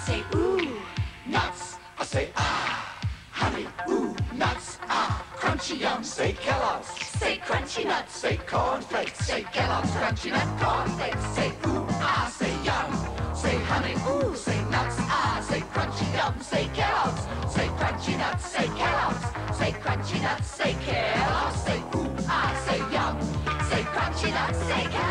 say ooh. Nuts, I say ah. Honey, ooh, nuts, ah. Crunchy yum, say Kellogg's. Say crunchy nuts. Say cornflakes, say Kellogg's Crunchy Nut Cornflakes. Say ooh, ah, say yum. Say honey, ooh, say nuts, ah. Say crunchy yum, say Kellogg's. Say crunchy nuts, say Kellogg's. Say crunchy nuts, say Kellogg's. Say ooh, ah, say yum. Say crunchy nuts, say Kellogg's.